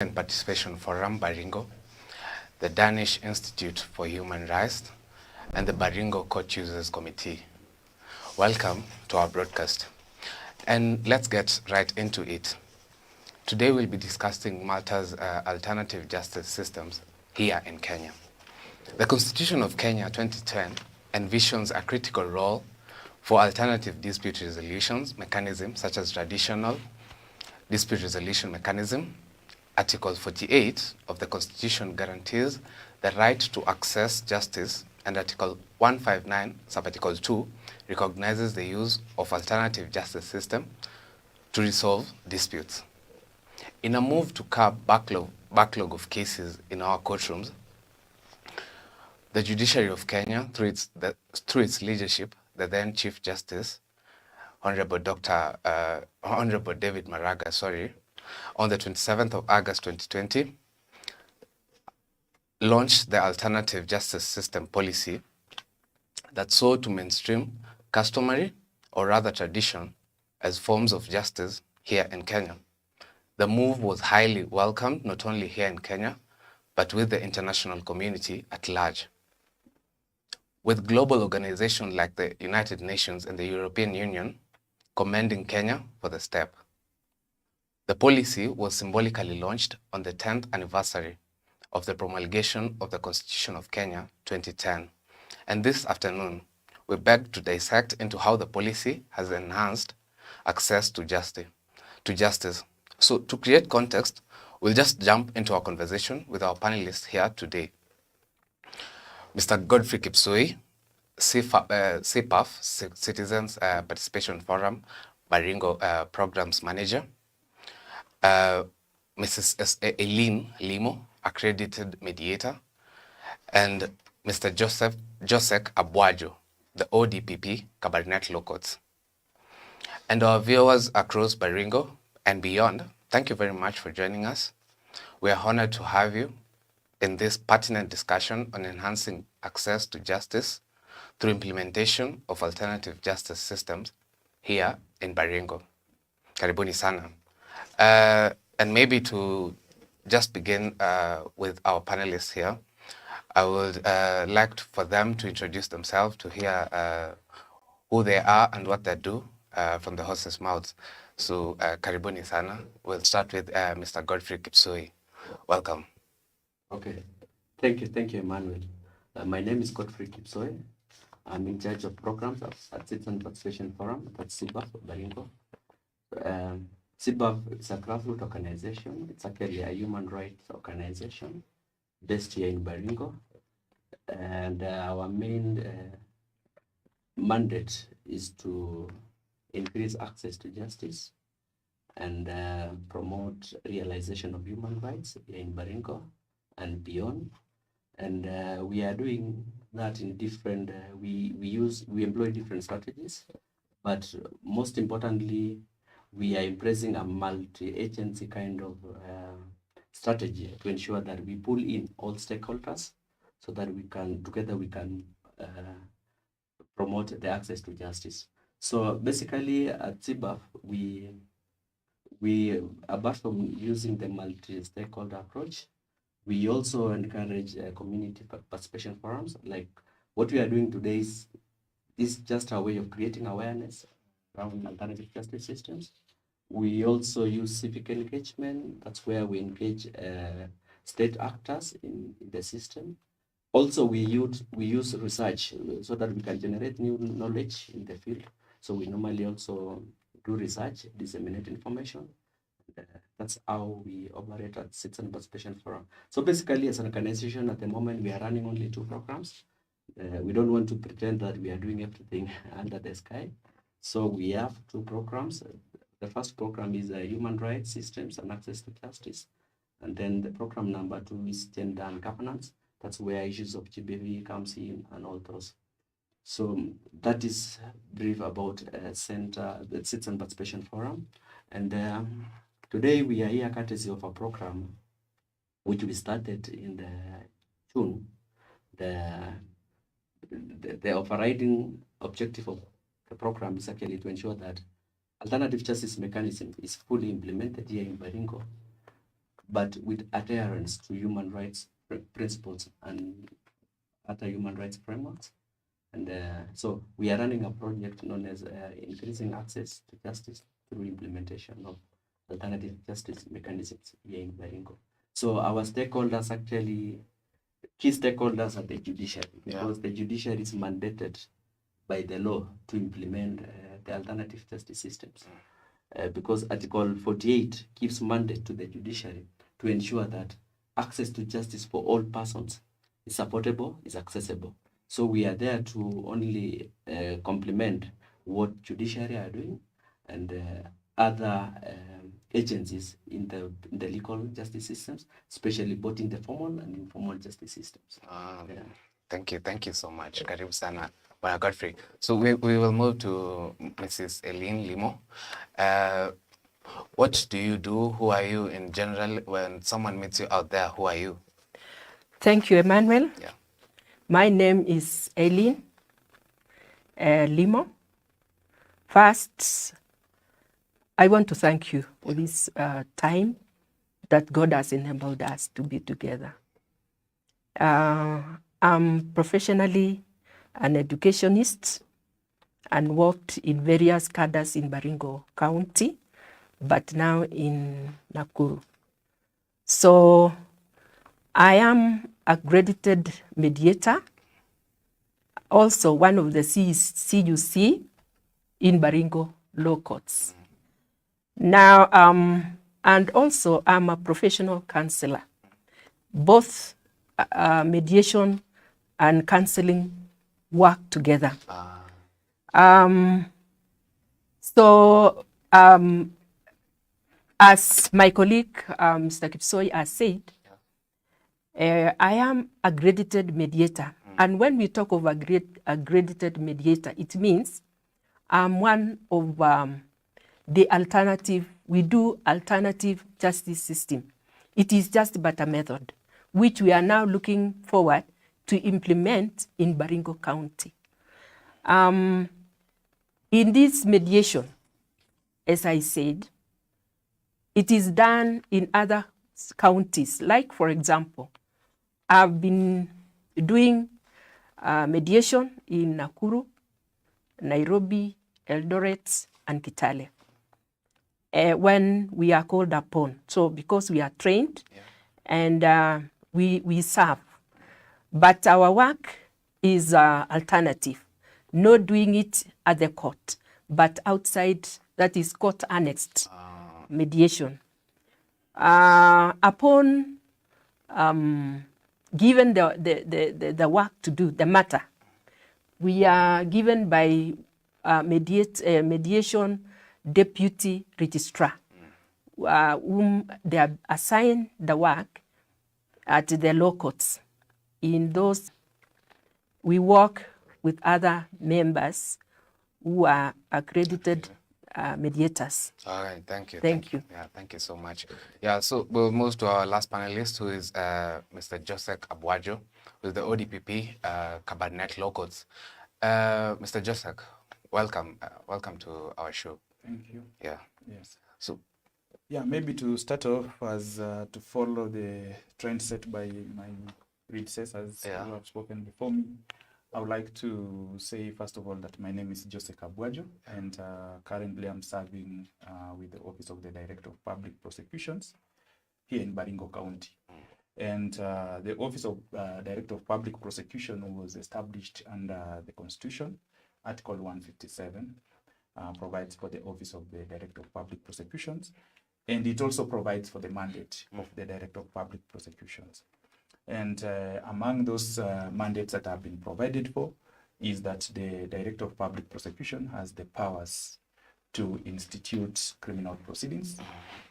and Participation Forum, Baringo, the Danish Institute for Human Rights, and the Baringo Court Users Committee. Welcome to our broadcast. And let's get right into it. Today we'll be discussing Malta's alternative justice systems here in Kenya. The Constitution of Kenya 2010 envisions a critical role for alternative dispute resolutions mechanisms such as traditional dispute resolution mechanism. Article 48 of the Constitution guarantees the right to access justice, and Article 159, Subarticle 2, recognizes the use of alternative justice system to resolve disputes. In a move to curb backlog of cases in our courtrooms, the judiciary of Kenya, through its leadership, the then Chief Justice, Honorable David Maraga, on the 27th of August 2020, launched the Alternative Justice System policy that sought to mainstream customary, or rather tradition, as forms of justice here in Kenya. The move was highly welcomed, not only here in Kenya, but with the international community at large. With global organizations like the United Nations and the European Union commending Kenya for the step. The policy was symbolically launched on the 10th anniversary of the promulgation of the Constitution of Kenya 2010. And this afternoon, we beg to dissect into how the policy has enhanced access to justice. So to create context, we'll just jump into our conversation with our panelists here today. Mr. Godfrey Kipsoi, CPAF, Citizens Participation Forum, Baringo Programs Manager. Mrs. Eileen Limo, Accredited Mediator. And Mr. Josek Abwajo, the ODPP, Cabernet Law Courts. And our viewers across Baringo and beyond, thank you very much for joining us. We are honored to have you in this pertinent discussion on enhancing access to justice through implementation of alternative justice systems here in Baringo. Karibuni sana. And maybe to just begin with our panelists here, I would like for them to introduce themselves, to hear who they are and what they do from the horse's mouths. So, karibuni sana. We'll start with Mr. Godfrey Kipsoi. Welcome. Okay. Thank you, Emmanuel. My name is Godfrey Kipsoi. I'm in charge of programs at Citizen Participation Forum, that's CBAF, Baringo. CBAF is a grassroots organization. It's actually a human rights organization based here in Baringo. And our main mandate is to increase access to justice and promote realization of human rights here in Baringo and beyond. And we are doing that in different, we employ different strategies, but most importantly, we are embracing a multi-agency kind of strategy to ensure that we pull in all stakeholders so that we can promote the access to justice. So basically at CBAF, we apart from using the multi-stakeholder approach, we also encourage community participation forums. Like what we are doing today is just a way of creating awareness around alternative justice systems. We also use civic engagement. That's where we engage state actors in the system. Also, we use research so that we can generate new knowledge in the field. So we normally also do research, disseminate information. That's how we operate at Citizen Participation Forum. So basically, as an organization, at the moment, we are running only 2 programs. We don't want to pretend that we are doing everything under the sky. So we have 2 programs. The first program is Human Rights Systems and Access to Justice. And then the program number 2 is Gender and Governance. That's where issues of GBV comes in and all those. So that is brief about the Citizen Participation Forum. And today we are here courtesy of a program which we started in June. The overriding objective of the program is actually to ensure that alternative justice mechanism is fully implemented here in Baringo but with adherence to human rights principles and other human rights frameworks. And so we are running a project known as Increasing Access to Justice through implementation of alternative justice mechanisms here in Baringo. So our stakeholders actually, key stakeholders are the judiciary, because the judiciary is mandated by the law to implement the alternative justice systems. Because Article 48 gives mandate to the judiciary to ensure that access to justice for all persons is supportable, is accessible. So we are there to only complement what judiciary are doing and other agencies in the legal justice systems, especially both in the formal and informal justice systems. Thank you so much. Karibu sana, Bwana Godfrey. So we will move to Mrs. Eileen Limo. What do you do? Who are you in general? When someone meets you out there, who are you? Thank you, Emmanuel. Yeah. My name is Eileen Limo. First, I want to thank you for this time that God has enabled us to be together. I'm professionally an educationist and worked in various cadres in Baringo County, but now in Nakuru. So I am a accredited mediator, also one of the CUC in Baringo Law Courts. Now, and also I'm a professional counselor, both mediation and counseling work together. So as my colleague, Mr. Kipsoi, has said, I am a accredited mediator. And when we talk of accredited mediator, it means I'm one of the alternative, we do alternative justice system. It is just but a method, which we are now looking forward to implement in Baringo County. In this mediation, as I said, it is done in other counties. Like, for example, I've been doing mediation in Nakuru, Nairobi, Eldoret, and Kitale when we are called upon. So because we are trained and we serve. But our work is alternative, not doing it at the court, but outside, that is court annexed mediation. Upon given the work to do, the matter, we are given by mediation deputy registrar, whom they are assigned the work at the law courts. In those, we work with other members who are accredited mediators. All right, thank you. Thank you. Yeah, thank you so much. Yeah, so we'll move to our last panelist, who is Mr. Joseph Abwajo, with the ODPP Cabernet Law Courts. Mr. Joseph, welcome. Welcome to our show. Thank you. Yeah. Yes. So, yeah, maybe to start off as to follow the trend set by my predecessors who have spoken before me, I would like to say, first of all, that my name is Joseph Abwajo, and currently I'm serving with the Office of the Director of Public Prosecutions here in Baringo County. And the Office of Director of Public Prosecution was established under the Constitution. Article 157 provides for the Office of the Director of Public Prosecutions, and it also provides for the mandate of the Director of Public Prosecutions. And among those mandates that have been provided for is that the Director of Public Prosecution has the powers to institute criminal proceedings.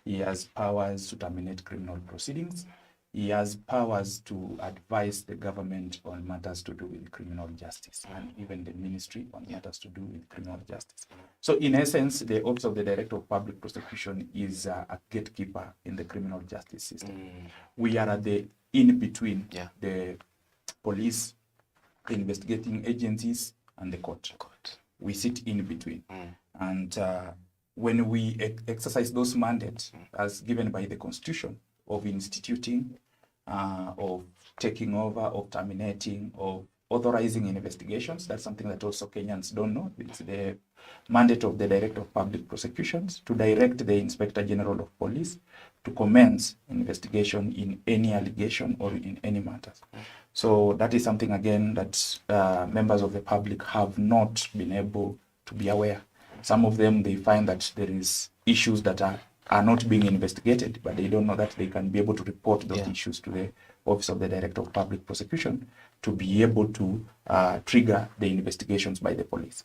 He has powers to terminate criminal proceedings. He has powers to advise the government on matters to do with criminal justice, and even the ministry on matters to do with criminal justice. So in essence, the Office of the Director of Public Prosecution is a gatekeeper in the criminal justice system. We are at the in-between the police, the investigating agencies, and the court. We sit in between. And when we exercise those mandates as given by the Constitution, of instituting, of taking over, of terminating, of authorizing investigations. That's something that also Kenyans don't know. It's the mandate of the Director of Public Prosecutions to direct the Inspector General of Police to commence investigation in any allegation or in any matters. So that is something, again, that members of the public have not been able to be aware. Some of them, they find that there is issues that are not being investigated, but they don't know that they can be able to report those issues to the Office of the Director of Public Prosecution to be able to trigger the investigations by the police.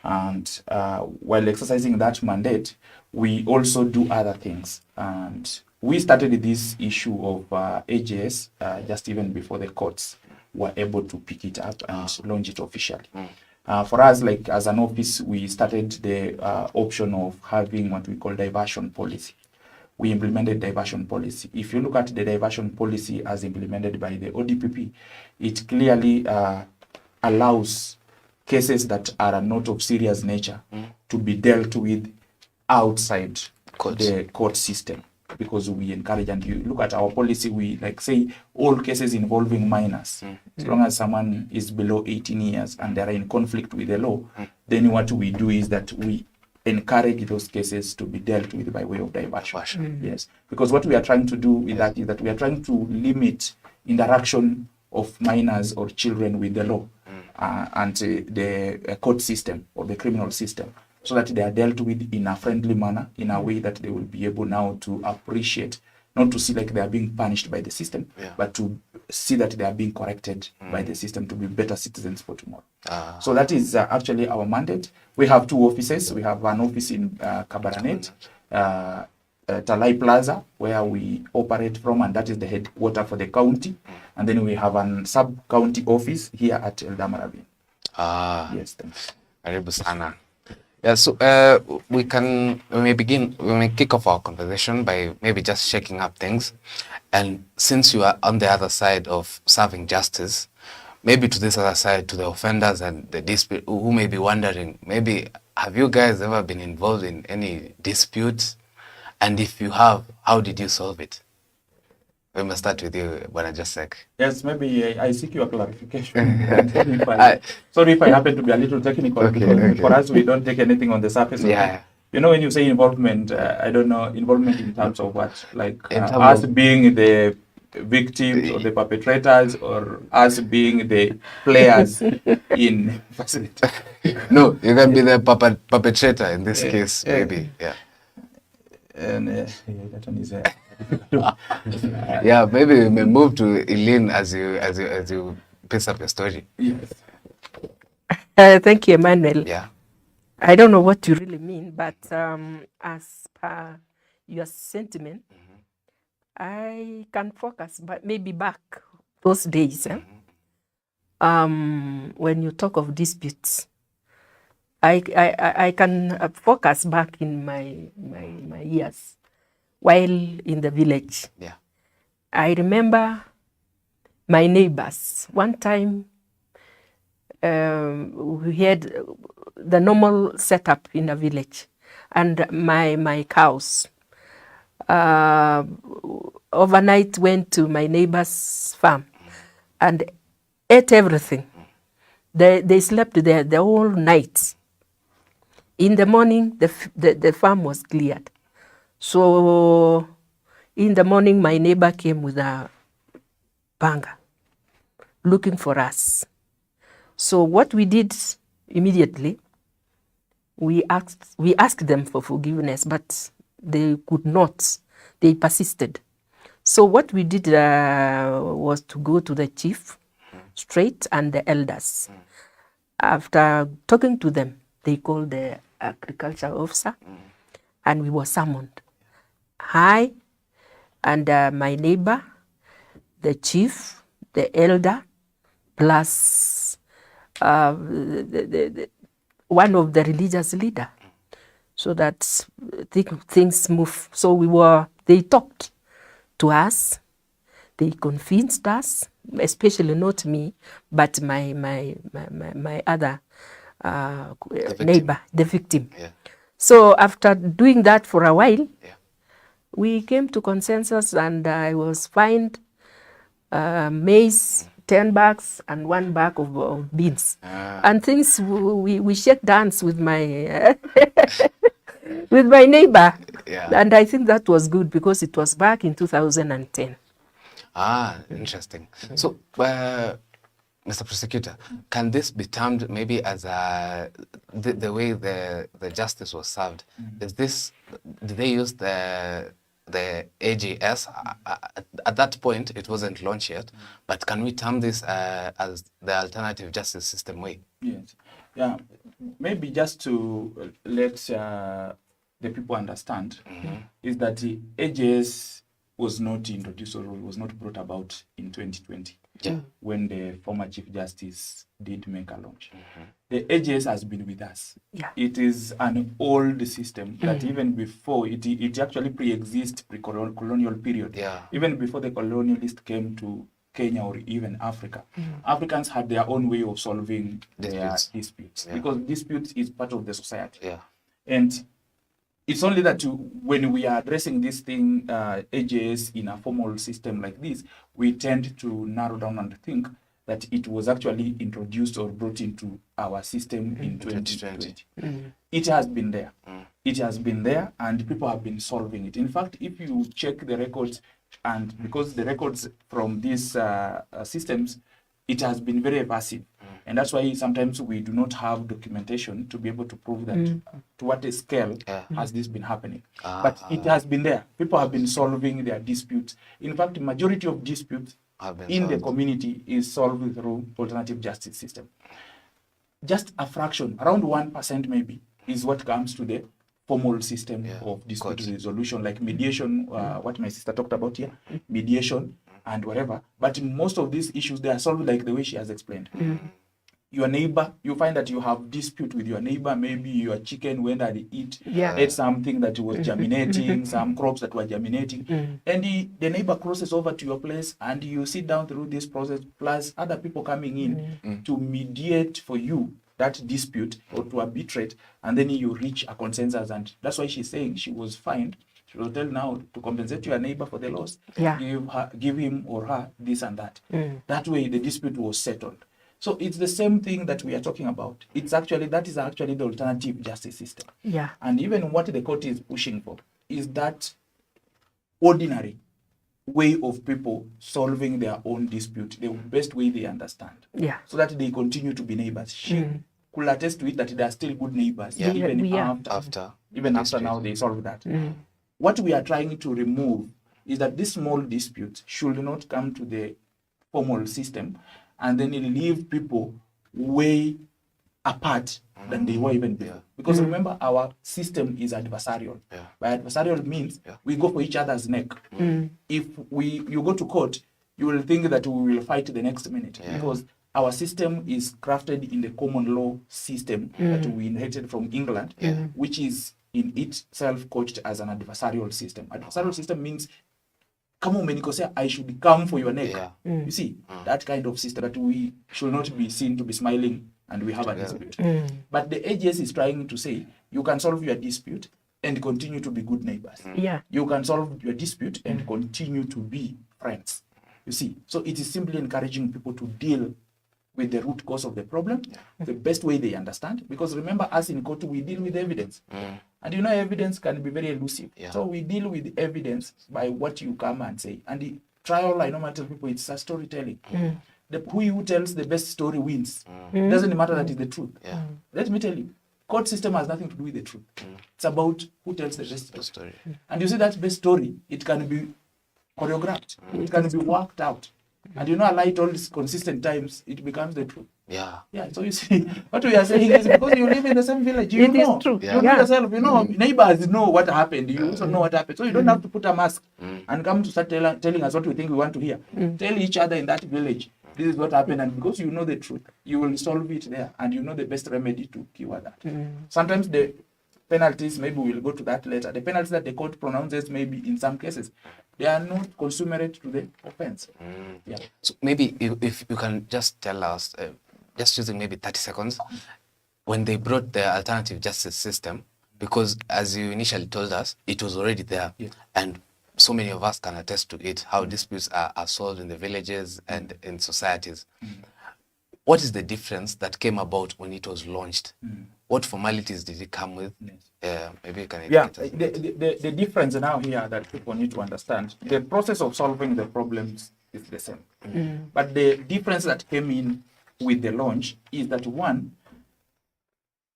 And while exercising that mandate, we also do other things. And we started this issue of AJS just even before the courts were able to pick it up and launch it officially. For us, like as an office, we started the option of having what we call diversion policy. We implemented diversion policy. If you look at the diversion policy as implemented by the ODPP, it clearly allows cases that are not of serious nature to be dealt with outside the court system, because we encourage, and you look at our policy, we like say all cases involving minors, as long as someone is below 18 years and they are in conflict with the law, then what we do is that we encourage those cases to be dealt with by way of diversion. Yes, because what we are trying to do with that is that we are trying to limit interaction of minors or children with the law and the court system or the criminal system, so that they are dealt with in a friendly manner, in a way that they will be able now to appreciate, not to see like they are being punished by the system, but to see that they are being corrected by the system to be better citizens for tomorrow. So that is actually our mandate. We have two offices. We have an office in Kabaranet, Talai Plaza, where we operate from, and that is the headquarters for the county. And then we have a sub-county office here at Eldamaravine. Yes, thanks. Karibu sana. Yeah, so we may kick off our conversation by maybe just shaking up things. And since you are on the other side of serving justice, maybe to this other side, to the offenders and the dispute, who may be wondering, maybe have you guys ever been involved in any disputes? And if you have, how did you solve it? We must start with you, Bwana Josek. Yes, maybe I seek your clarification. Sorry if I happen to be a little technical, because for us, we don't take anything on the surface of it. You know, when you say involvement, I don't know, involvement in terms of what? Like us being the victims or the perpetrators, or us being the players in facility? No, you can be the perpetrator in this case, maybe. Yeah. And that one is yeah, maybe we may move to Eileen as you piece up your story. Yes. Thank you, Emmanuel. Yeah. I don't know what you really mean, but as per your sentiment, I can focus, but maybe back those days. When you talk of disputes, I can focus back in my years while in the village. Yeah. I remember my neighbors. One time we had the normal setup in a village, and my cows overnight went to my neighbor's farm and ate everything. They slept there the whole night. In the morning, the farm was cleared. So in the morning, my neighbor came with a panga looking for us. So what we did immediately, we asked them for forgiveness, but they could not. They persisted. So what we did was to go to the chief straight and the elders. After talking to them, they called the agriculture officer, and we were summoned. I and my neighbor, the chief, the elder, plus one of the religious leader, so that things move. So they talked to us, they convinced us, especially not me, but my other neighbor, the victim. Yeah. So after doing that for a while, We came to consensus, and I was fined maize, 10 bags, and 1 bag of beans. And things, we shake hands with my with my neighbor. Yeah. And I think that was good because it was back in 2010. Interesting. So, Mr. Prosecutor, can this be termed maybe as the way the justice was served? Is this, did they use the AGS? At that point, it wasn't launched yet, but can we term this as the alternative justice system way? Yes. Yeah. Maybe just to let the people understand, is that the AGS was not introduced or was not brought about in 2020 when the former Chief Justice did make a launch. The AGS has been with us. Yeah. It is an old system that even before, it actually pre-exists pre-colonial period. Yeah. Even before the colonialists came to Kenya or even Africa, Africans had their own way of solving their disputes because disputes is part of the society. Yeah. And it's only that when we are addressing this thing, AJS, in a formal system like this, we tend to narrow down and think that it was actually introduced or brought into our system in 2020. It has been there. It has been there, and people have been solving it. In fact, if you check the records, and because the records from these systems, it has been very evasive. And that's why sometimes we do not have documentation to be able to prove that to what a scale has this been happening. But it has been there. People have been solving their disputes. In fact, the majority of disputes in the community is solved through alternative justice system. Just a fraction, around 1% maybe, is what comes to the formal system of dispute resolution, like mediation, what my sister talked about here, mediation and whatever. But most of these issues, they are solved like the way she has explained. Your neighbor, you find that you have dispute with your neighbor, maybe your chicken went and ate something that was germinating, some crops that were germinating, and the neighbor crosses over to your place, and you sit down through this process, plus other people coming in to mediate for you that dispute or to arbitrate, and then you reach a consensus. And that's why she's saying she was fined. She will tell now to compensate your neighbor for the loss, give him or her this and that. That way the dispute was settled. So it's the same thing that we are talking about. It's actually, that is actually the alternative justice system. Yeah. And even what the court is pushing for is that ordinary way of people solving their own dispute, the best way they understand. Yeah. So that they continue to be neighbors. She could attest to it that they are still good neighbors, even after now they solve that. What we are trying to remove is that this small dispute should not come to the formal system and then leave people way apart than they were even before. Because remember, our system is adversarial. By adversarial means we go for each other's neck. If you go to court, you will think that we will fight the next minute because our system is crafted in the common law system that we inherited from England, which is in itself coached as an adversarial system. Adversarial system means come on, say I should come for your neck. You see, that kind of system that we should not be seen to be smiling and we have a dispute. But the AGS is trying to say you can solve your dispute and continue to be good neighbors. You can solve your dispute and continue to be friends. You see, so it is simply encouraging people to deal with the root cause of the problem, the best way they understand. Because remember, us in court, we deal with evidence. And you know, evidence can be very elusive. So we deal with evidence by what you come and say. And the trial, I normally tell people, it's a storytelling. Who tells the best story wins. It doesn't matter that it's the truth. Let me tell you, court system has nothing to do with the truth. It's about who tells the best story. And you see that best story, it can be choreographed. It can be worked out. And you know, a lie told consistent times, it becomes the truth. So you see, what we are saying is because you live in the same village, you know, true. You know yourself, you know, neighbors know what happened, you also know what happened. So you don't have to put a mask and come to start telling us what we think we want to hear. Tell each other in that village, this is what happened, and because you know the truth, you will solve it there, and you know the best remedy to cure that. Sometimes the penalties, maybe we'll go to that later, the penalties that the court pronounces, maybe in some cases, they are not consummate to the offense. So maybe if you can just tell us, just using maybe 30 seconds, when they brought the alternative justice system, Because as you initially told us, it was already there. Yes. And so many of us can attest to it, how disputes are solved in the villages and in societies. What is the difference that came about when it was launched? What formalities did it come with? Yes. Maybe you can Yeah, educate us. the difference now here that people need to understand, the process of solving the problems is the same. But the difference that came in with the launch is that one,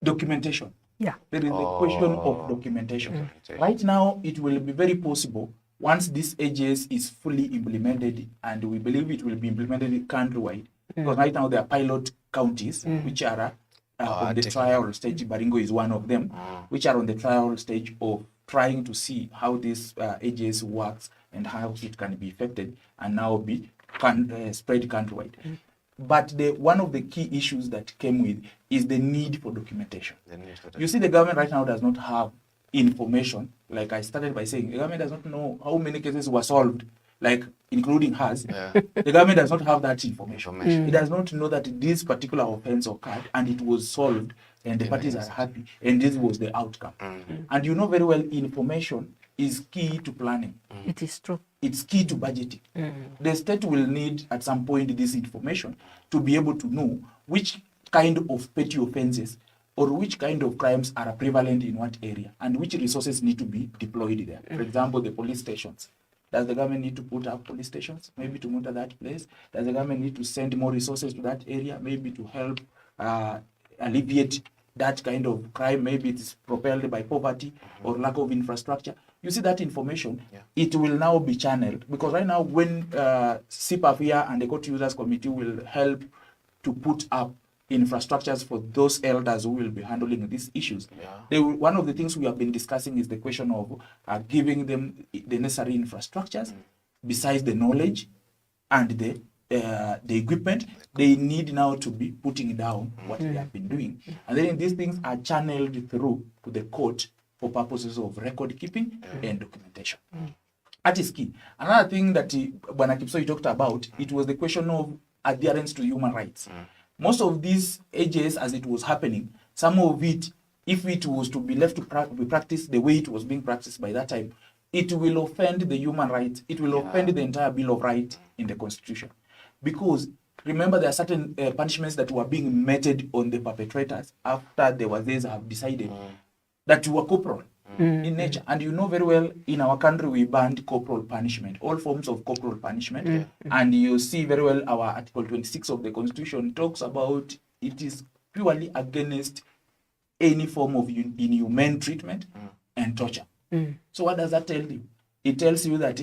documentation. Yeah. There is the question of documentation. Right now, it will be very possible once this AGS is fully implemented, and we believe it will be implemented countrywide, because right now there are pilot counties which are on the trial stage. Baringo is one of them, which are on the trial stage of trying to see how this AGS works and how it can be effected and now be spread countrywide. But one of the key issues that came with is the need for documentation. You see, the government right now does not have information. Like I started by saying, the government does not know how many cases were solved, like including hers. Yeah. The government does not have that information. It does not know that this particular offense occurred and it was solved and the parties are happy and this was the outcome. And you know very well, information is key to planning. It is true. It's key to budgeting. The state will need at some point this information to be able to know which kind of petty offenses or which kind of crimes are prevalent in what area and which resources need to be deployed there. For example, the police stations. Does the government need to put up police stations, maybe to monitor that place? Does the government need to send more resources to that area, maybe to help alleviate that kind of crime? Maybe it is propelled by poverty or lack of infrastructure. You see that information, it will now be channeled. Because right now, when CPAF here and the Court Users Committee will help to put up infrastructures for those elders who will be handling these issues. One of the things we have been discussing is the question of giving them the necessary infrastructures, besides the knowledge and the equipment. They need now to be putting down what they have been doing. And then these things are channeled through to the court for purposes of record keeping and documentation. That is key. Another thing that Bwana Kipsoi talked about, it was the question of adherence to human rights. Most of these AJs, as it was happening, some of it, if it was to be left to be practiced the way it was being practiced by that time, it will offend the human rights. It will offend the entire Bill of Rights in the Constitution. Because remember, there are certain punishments that were being meted on the perpetrators after the Wazes have decided that you were corporal in nature. And you know very well, in our country, we banned corporal punishment, all forms of corporal punishment. And you see very well our Article 26 of the Constitution talks about it is purely against any form of inhumane treatment and torture. So what does that tell you? It tells you that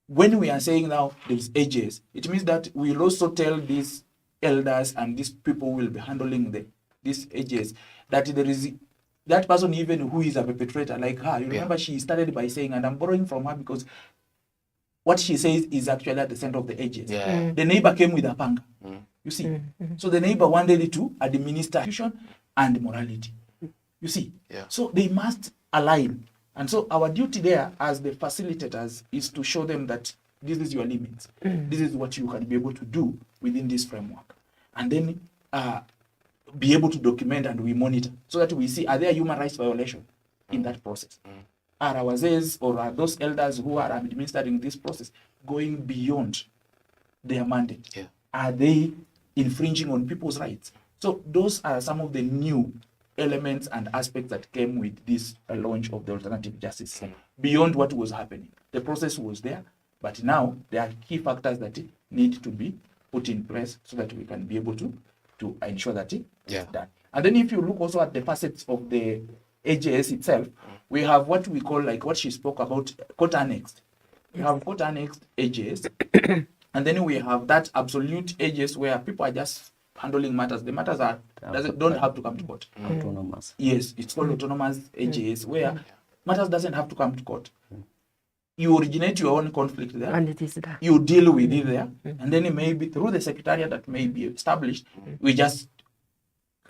when we are saying now there's ages, it means that we will also tell these elders and these people who will be handling these ages that there is that person even who is a perpetrator like her. You remember she started by saying, and I'm borrowing from her because what she says is actually at the center of the ages. The neighbor came with a panga. You see? So the neighbor wanted to administer institution and morality. You see? So they must align. And so our duty there as the facilitators is to show them that this is your limits. This is what you can be able to do within this framework. And then be able to document and we monitor so that we see, are there human rights violations in that process? Are our Zs or are those elders who are administering this process going beyond their mandate? Are they infringing on people's rights? So those are some of the new elements and aspects that came with this launch of the alternative justice system. Beyond what was happening, the process was there, but now there are key factors that need to be put in place so that we can be able to ensure that it's done. And then if you look also at the facets of the AJS itself, we have what we call, like what she spoke about, court annexed. We have court annexed AJS, and then we have that absolute AJS where people are just handling matters. The matters don't have to come to court. Autonomous. Yes, it's called autonomous AJS, where matters doesn't have to come to court. You originate your own conflict there. And it is that. You deal with it there. And then maybe through the secretariat that may be established, we just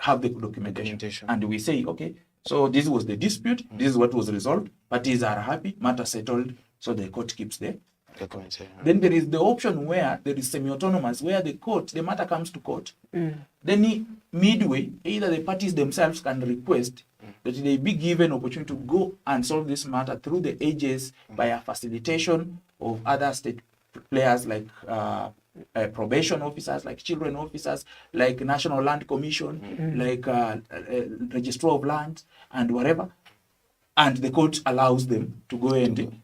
have the documentation. And we say, okay, so this was the dispute. This is what was resolved. Parties are happy. Matter settled. So the court keeps the documentation. Then there is the option where there is semi-autonomous, where the matter comes to court. Then midway, either the parties themselves can request that they be given opportunity to go and solve this matter through the ages by a facilitation of other state players like probation officers, like children officers, like National Land Commission, like Registrar of Land, and whatever. And the court allows them to go and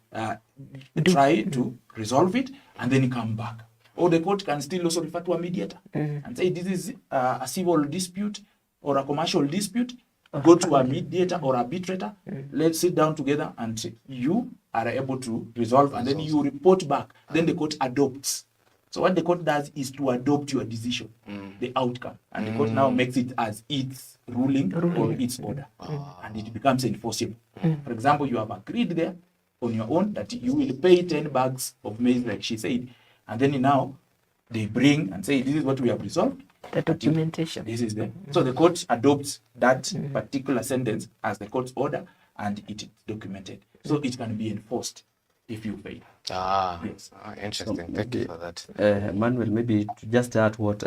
try to resolve it and then come back. Or the court can still also refer to a mediator and say this is a civil dispute or a commercial dispute. Go to a mediator or arbitrator. Let's sit down together and you are able to resolve, and then you report back. Then the court adopts. So what the court does is to adopt your decision, the outcome, and the court now makes it as its ruling or its order, and it becomes enforceable. For example, you have agreed there on your own that you will pay 10 bags of maize, like she said, and then now they bring and say, this is what we have resolved. The documentation. This is the so the court adopts that particular sentence as the court's order, and it is documented, so it can be enforced if you fail. Yes. Interesting. Thank you for that. Manuel, maybe to just add what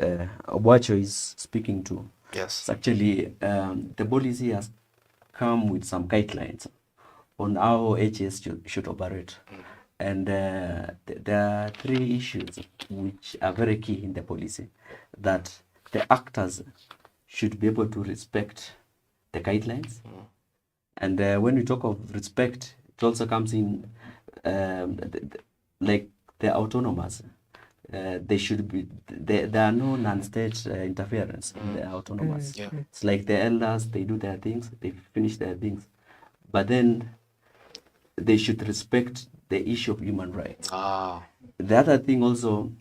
Obacho is speaking to. Yes. It's actually, the policy has come with some guidelines on how HAs should operate. And there are 3 issues which are very key in the policy, that the actors should be able to respect the guidelines. And when we talk of respect, it also comes in like the autonomous. They should be, there are no non-state interference in the autonomous. It's like the elders, they do their things, they finish their things. But then they should respect the issue of human rights. The other thing also,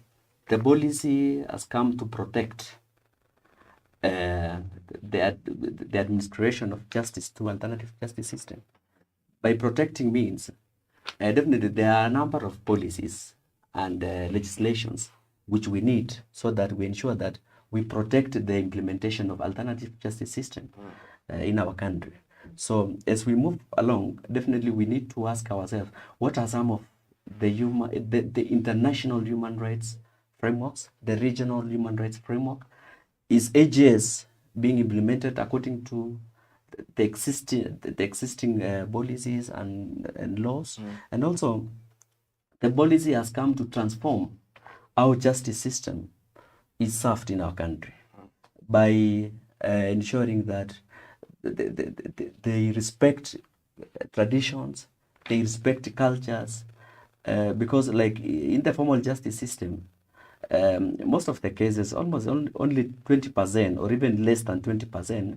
the policy has come to protect the administration of justice through alternative justice system. By protecting means, definitely there are a number of policies and legislations which we need so that we ensure that we protect the implementation of alternative justice system in our country. So as we move along, definitely we need to ask ourselves, what are some of the international human rights frameworks, the regional human rights framework? Is AGS being implemented according to the existing policies and laws? And also, the policy has come to transform how justice system is served in our country by ensuring that they respect traditions, they respect cultures, because like in the formal justice system, most of the cases, almost only 20% or even less than 20%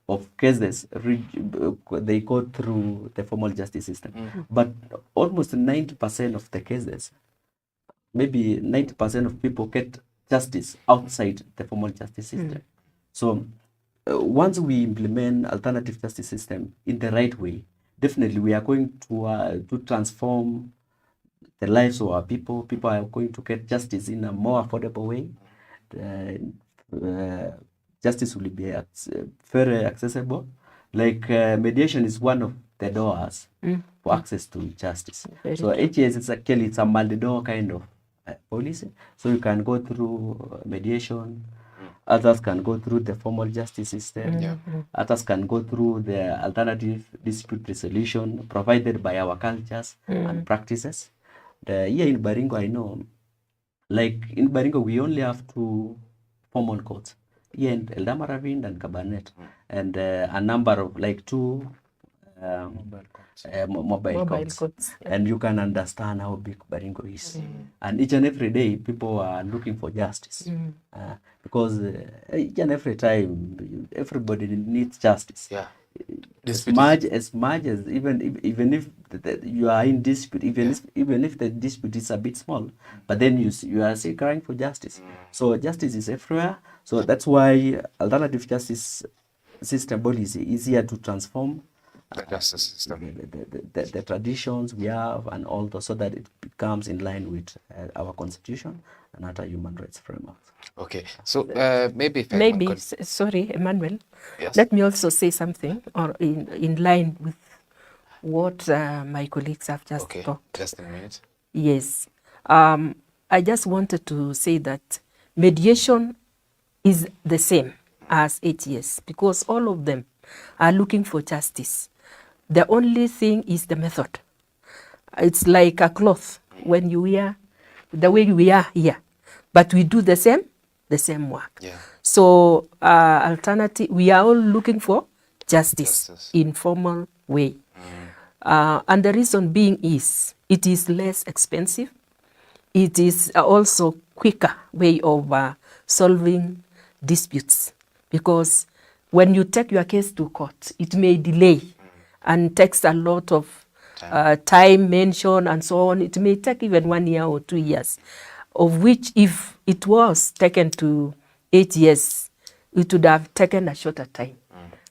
of cases they go through the formal justice system. But almost 90% of the cases, maybe 90% of people get justice outside the formal justice system. So once we implement alternative justice system in the right way, definitely we are going to transform the lives of our people. People are going to get justice in a more affordable way. Justice will be very accessible. Like mediation is one of the doors for access to justice. So HAS is actually, it's a multi-door kind of policy. So you can go through mediation. Others can go through the formal justice system. Others can go through the alternative dispute resolution provided by our cultures and practices. Here in Baringo, I know, like in Baringo, we only have 2 formal courts, here in Eldama Ravine and Cabernet, and a number of like 2 mobile courts. And you can understand how big Baringo is. And each and every day, people are looking for justice. Because each and every time, everybody needs justice. As much as even if you are in dispute, even if the dispute is a bit small, but then you are still crying for justice. So justice is everywhere. So that's why alternative justice system policy is here to transform the justice system, the traditions we have, and all those, so that it becomes in line with our constitution and other human rights frameworks. Okay, so maybe sorry, Emmanuel. Yes. Let me also say something, or in line with what my colleagues have just talked. Just a minute. Yes, I just wanted to say that mediation is the same as ATS, because all of them are looking for justice. The only thing is the method. It's like a cloth when you wear, the way we are here, but we do the same work. Yeah. So alternative, we are all looking for justice. In formal way. And the reason being is it is less expensive. It is also quicker way of solving disputes, because when you take your case to court, it may delay and takes a lot of time mentioned and so on. It may take even 1 year or 2 years, of which if it was taken to 8 years, it would have taken a shorter time.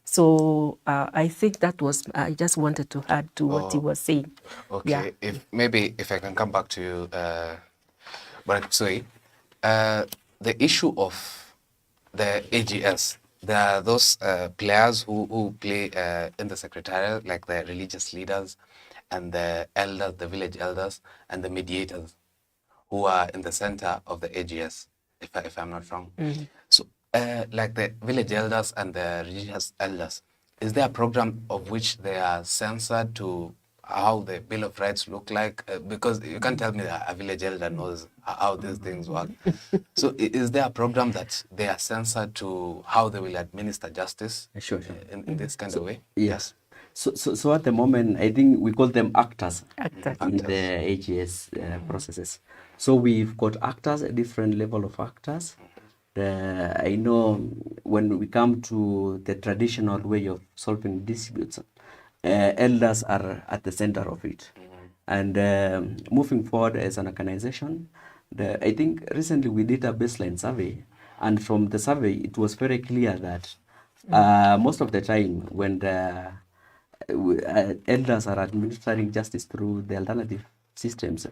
So I think that was, I just wanted to add to what he was saying. Okay, Yeah. if I can come back to you, but sorry, the issue of the AGS, there are those players who play in the secretariat, like the religious leaders and the elders, the village elders, and the mediators, who are in the center of the AGS, if I'm not wrong. So, like the village elders and the religious elders, is there a program of which they are censored to how the Bill of Rights look like? Because you can't tell me that a village elder knows how these things work. So is there a program that they are censored to how they will administer justice Sure. in this kind of way? Yes. So at the moment, I think we call them actors, Actors. in the AGS processes. So we've got actors, a different level of actors. I know when we come to the traditional way of solving disputes, elders are at the center of it. And moving forward as an organization, I think recently we did a baseline survey, and from the survey it was very clear that most of the time when the elders are administering justice through the alternative systems,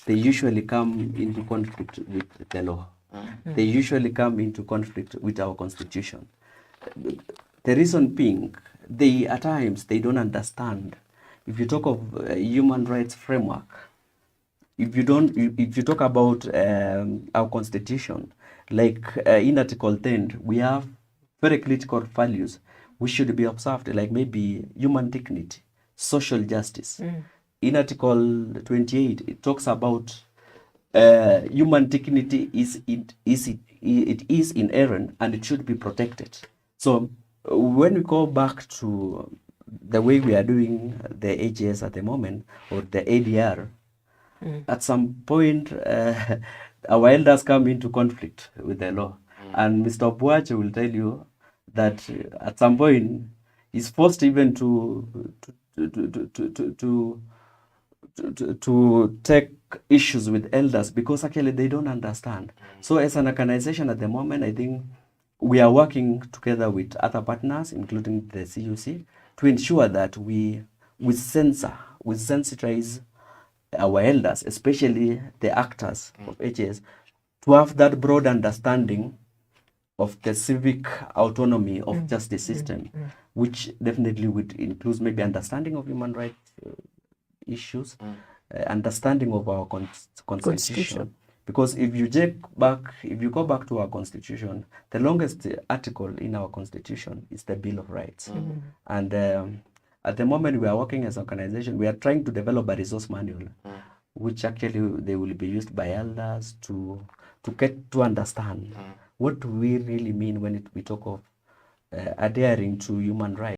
they usually come into conflict with the law. They usually come into conflict with our constitution. The reason being, at times they don't understand. If you talk of human rights framework, if you talk about our constitution, like in Article 10, we have very critical values which should be observed, like maybe human dignity, social justice. In Article 28, it talks about human dignity it is inherent and it should be protected. So when we go back to the way we are doing the AGS at the moment, or the ADR, at some point our elders come into conflict with the law. And Mr. Buache will tell you that at some point he's forced even to take issues with elders, because actually they don't understand. So as an organization at the moment, I think we are working together with other partners, including the CUC, to ensure that we sensitize our elders, especially the actors of AGS, to have that broad understanding of the civic autonomy of justice system, which definitely would include maybe understanding of human rights issues, understanding of our constitution. Because if you go back to our constitution, the longest article in our constitution is the Bill of Rights. And at the moment we are working as an organization, we are trying to develop a resource manual, which actually they will be used by elders to get to understand what do we really mean when we talk of adhering to human rights.